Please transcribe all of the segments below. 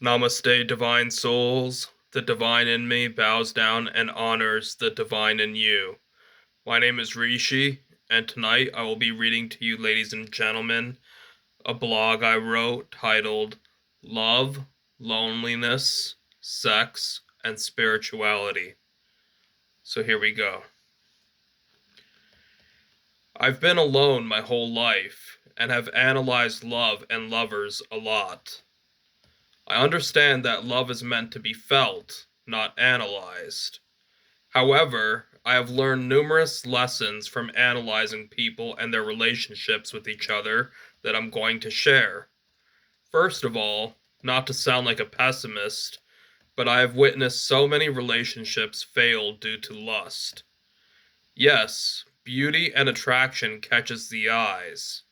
Namaste, divine souls. The divine in me bows down and honors the divine in you. My name is Rishi, and tonight I will be reading to you, ladies and gentlemen, a blog I wrote titled Love, Loneliness, Sex, and Spirituality. So here we go. I've been alone my whole life and have analyzed love and lovers a lot. I understand that love is meant to be felt, not analyzed. However, I have learned numerous lessons from analyzing people and their relationships with each other that I'm going to share. First of all, not to sound like a pessimist, but I have witnessed so many relationships fail due to lust. Yes, beauty and attraction catches the eyes.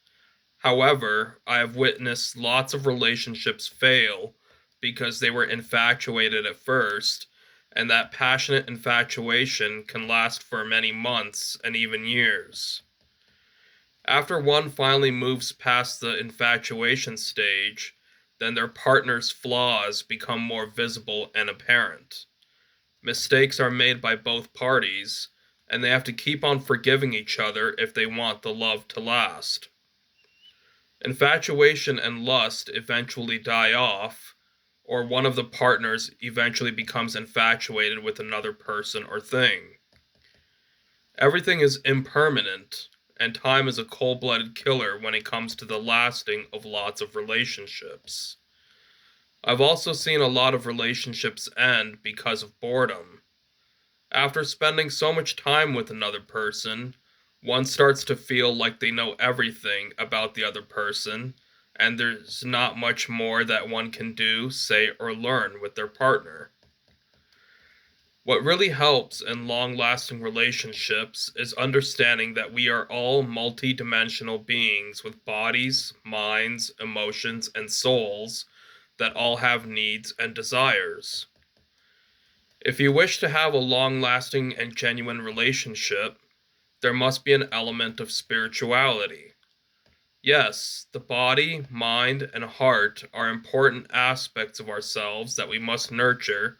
However, I have witnessed lots of relationships fail because they were infatuated at first, and that passionate infatuation can last for many months and even years. After one finally moves past the infatuation stage, then their partner's flaws become more visible and apparent. Mistakes are made by both parties, and they have to keep on forgiving each other if they want the love to last. Infatuation and lust eventually die off, or one of the partners eventually becomes infatuated with another person or thing. Everything is impermanent, and time is a cold-blooded killer when it comes to the lasting of lots of relationships. I've also seen a lot of relationships end because of boredom. After spending so much time with another person, one starts to feel like they know everything about the other person, and there's not much more that one can do, say, or learn with their partner. What really helps in long lasting relationships is understanding that we are all multi-dimensional beings with bodies, minds, emotions, and souls that all have needs and desires. If you wish to have a long lasting and genuine relationship, there must be an element of spirituality. Yes, the body, mind, and heart are important aspects of ourselves that we must nurture,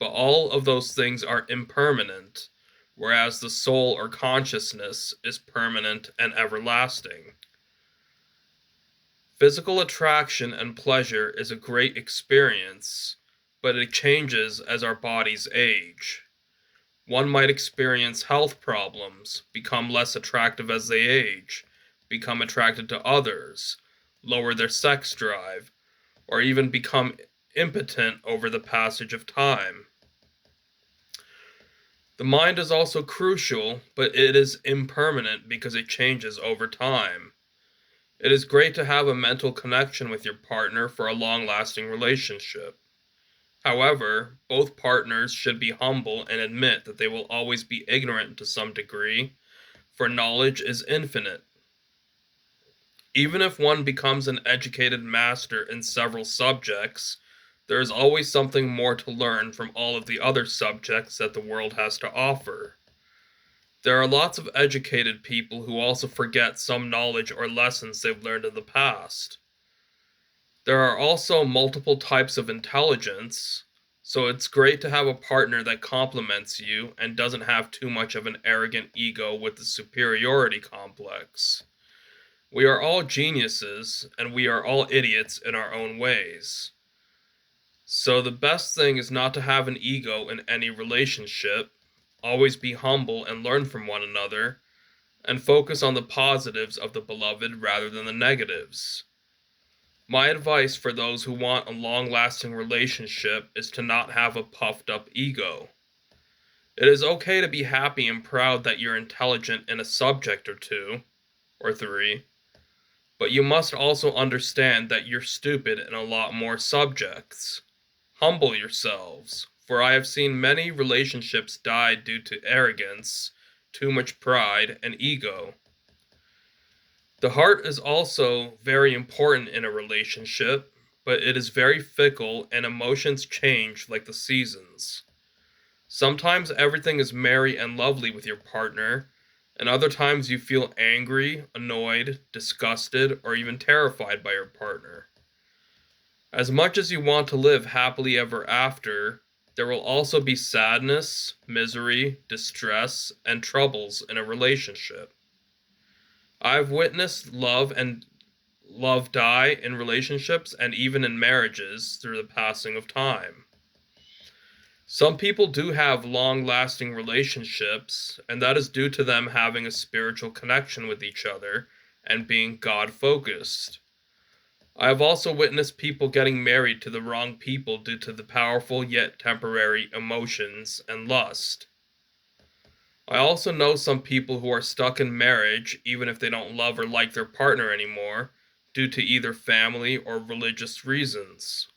but all of those things are impermanent, whereas the soul or consciousness is permanent and everlasting. Physical attraction and pleasure is a great experience, but it changes as our bodies age. One might experience health problems, become less attractive as they age, become attracted to others, lower their sex drive, or even become impotent over the passage of time. The mind is also crucial, but it is impermanent because it changes over time. It is great to have a mental connection with your partner for a long lasting relationship. However, both partners should be humble and admit that they will always be ignorant to some degree, for knowledge is infinite. Even if one becomes an educated master in several subjects, there is always something more to learn from all of the other subjects that the world has to offer. There are lots of educated people who also forget some knowledge or lessons they've learned in the past. There are also multiple types of intelligence, so it's great to have a partner that compliments you and doesn't have too much of an arrogant ego with the superiority complex. We are all geniuses, and we are all idiots in our own ways. So the best thing is not to have an ego in any relationship, always be humble and learn from one another, and focus on the positives of the beloved rather than the negatives. My advice for those who want a long lasting relationship is to not have a puffed up ego. It is okay to be happy and proud that you're intelligent in a subject or two, or three, but you must also understand that you're stupid in a lot more subjects. Humble yourselves, for I have seen many relationships die due to arrogance, too much pride, and ego. The heart is also very important in a relationship, but it is very fickle and emotions change like the seasons. Sometimes everything is merry and lovely with your partner, and other times you feel angry, annoyed, disgusted, or even terrified by your partner. As much as you want to live happily ever after, there will also be sadness, misery, distress, and troubles in a relationship. I've witnessed love die in relationships and even in marriages through the passing of time. Some people do have long lasting relationships, and that is due to them having a spiritual connection with each other and being God focused. I have also witnessed people getting married to the wrong people due to the powerful yet temporary emotions and lust. I also know some people who are stuck in marriage even if they don't love or like their partner anymore due to either family or religious reasons.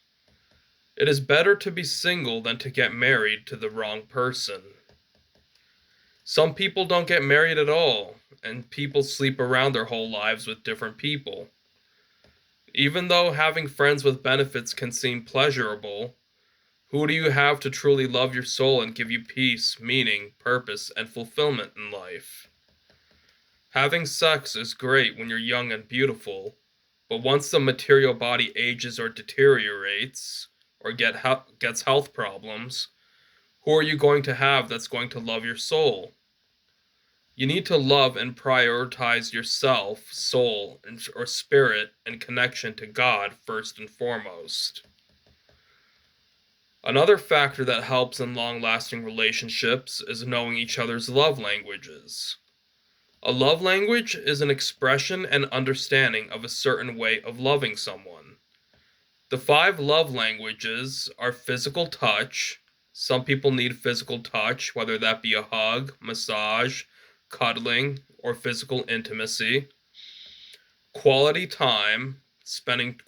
It is better to be single than to get married to the wrong person. Some people don't get married at all, and people sleep around their whole lives with different people. Even though having friends with benefits can seem pleasurable, who do you have to truly love your soul and give you peace, meaning, purpose, and fulfillment in life? Having sex is great when you're young and beautiful, but once the material body ages or deteriorates, or gets health problems, who are you going to have that's going to love your soul? You need to love and prioritize yourself, soul, or spirit, and connection to God first and foremost. Another factor that helps in long lasting relationships is knowing each other's love languages. A love language is an expression and understanding of a certain way of loving someone. The 5 love languages are physical touch. Some people need physical touch, whether that be a hug, massage, cuddling, or physical intimacy. Quality time, spending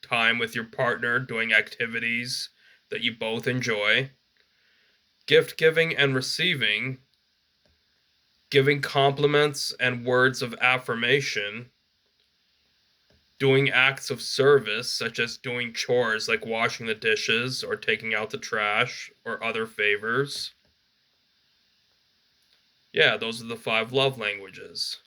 time with your partner doing activities that you both enjoy. Gift giving and receiving, giving compliments and words of affirmation. Doing acts of service, such as doing chores like washing the dishes or taking out the trash or other favors. Yeah, those are the 5 love languages.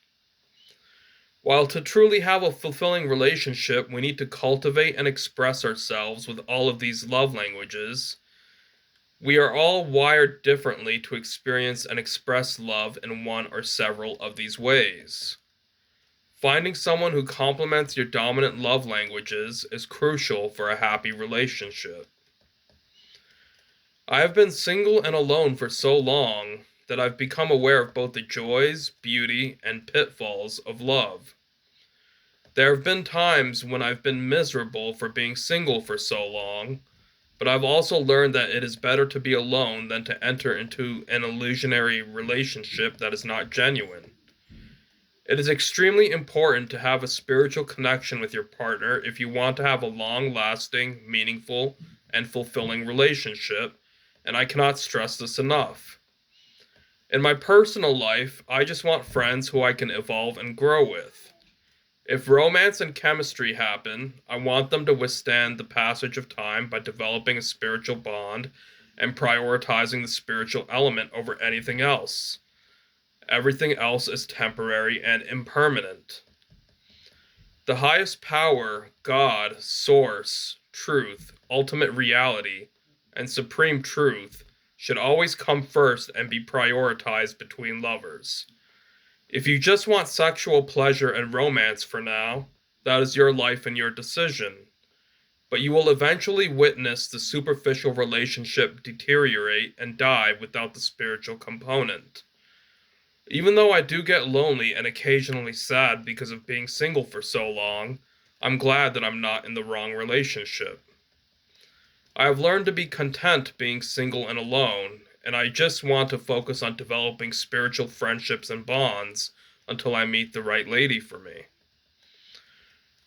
While to truly have a fulfilling relationship, we need to cultivate and express ourselves with all of these love languages. We are all wired differently to experience and express love in one or several of these ways. Finding someone who complements your dominant love languages is crucial for a happy relationship. I have been single and alone for so long that I've become aware of both the joys, beauty, and pitfalls of love. There have been times when I've been miserable for being single for so long, but I've also learned that it is better to be alone than to enter into an illusionary relationship that is not genuine. It is extremely important to have a spiritual connection with your partner if you want to have a long lasting, meaningful, and fulfilling relationship, and I cannot stress this enough. In my personal life, I just want friends who I can evolve and grow with. If romance and chemistry happen, I want them to withstand the passage of time by developing a spiritual bond and prioritizing the spiritual element over anything else. Everything else is temporary and impermanent. The highest power, God, Source, Truth, Ultimate Reality, and Supreme Truth should always come first and be prioritized between lovers. If you just want sexual pleasure and romance for now, that is your life and your decision. But you will eventually witness the superficial relationship deteriorate and die without the spiritual component. Even though I do get lonely and occasionally sad because of being single for so long, I'm glad that I'm not in the wrong relationship. I have learned to be content being single and alone, and I just want to focus on developing spiritual friendships and bonds until I meet the right lady for me.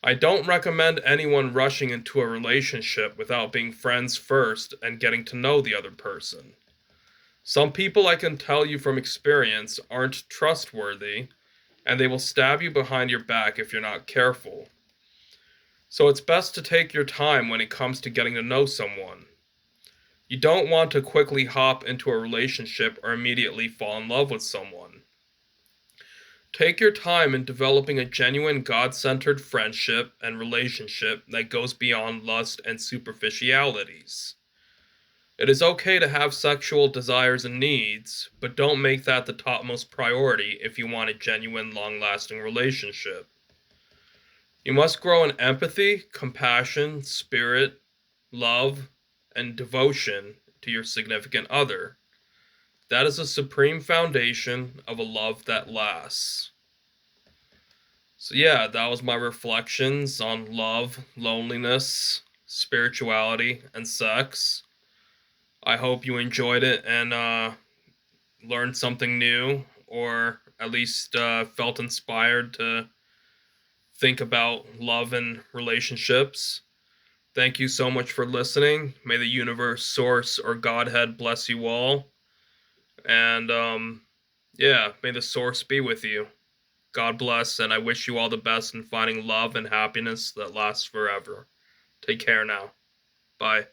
I don't recommend anyone rushing into a relationship without being friends first and getting to know the other person. Some people, I can tell you from experience, aren't trustworthy, and they will stab you behind your back if you're not careful. So it's best to take your time when it comes to getting to know someone. You don't want to quickly hop into a relationship or immediately fall in love with someone. Take your time in developing a genuine God centered friendship and relationship that goes beyond lust and superficialities. It is okay to have sexual desires and needs, but don't make that the topmost priority if you want a genuine, long lasting relationship. You must grow in empathy, compassion, spirit, love, and devotion to your significant other. That is the supreme foundation of a love that lasts. So, yeah, that was my reflections on love, loneliness, spirituality, and sex. I hope you enjoyed it and learned something new, or at least felt inspired to think about love and relationships. Thank you so much for listening. May the universe, source, or Godhead bless you all. And yeah, may the source be with you. God bless, and I wish you all the best in finding love and happiness that lasts forever. Take care now. Bye.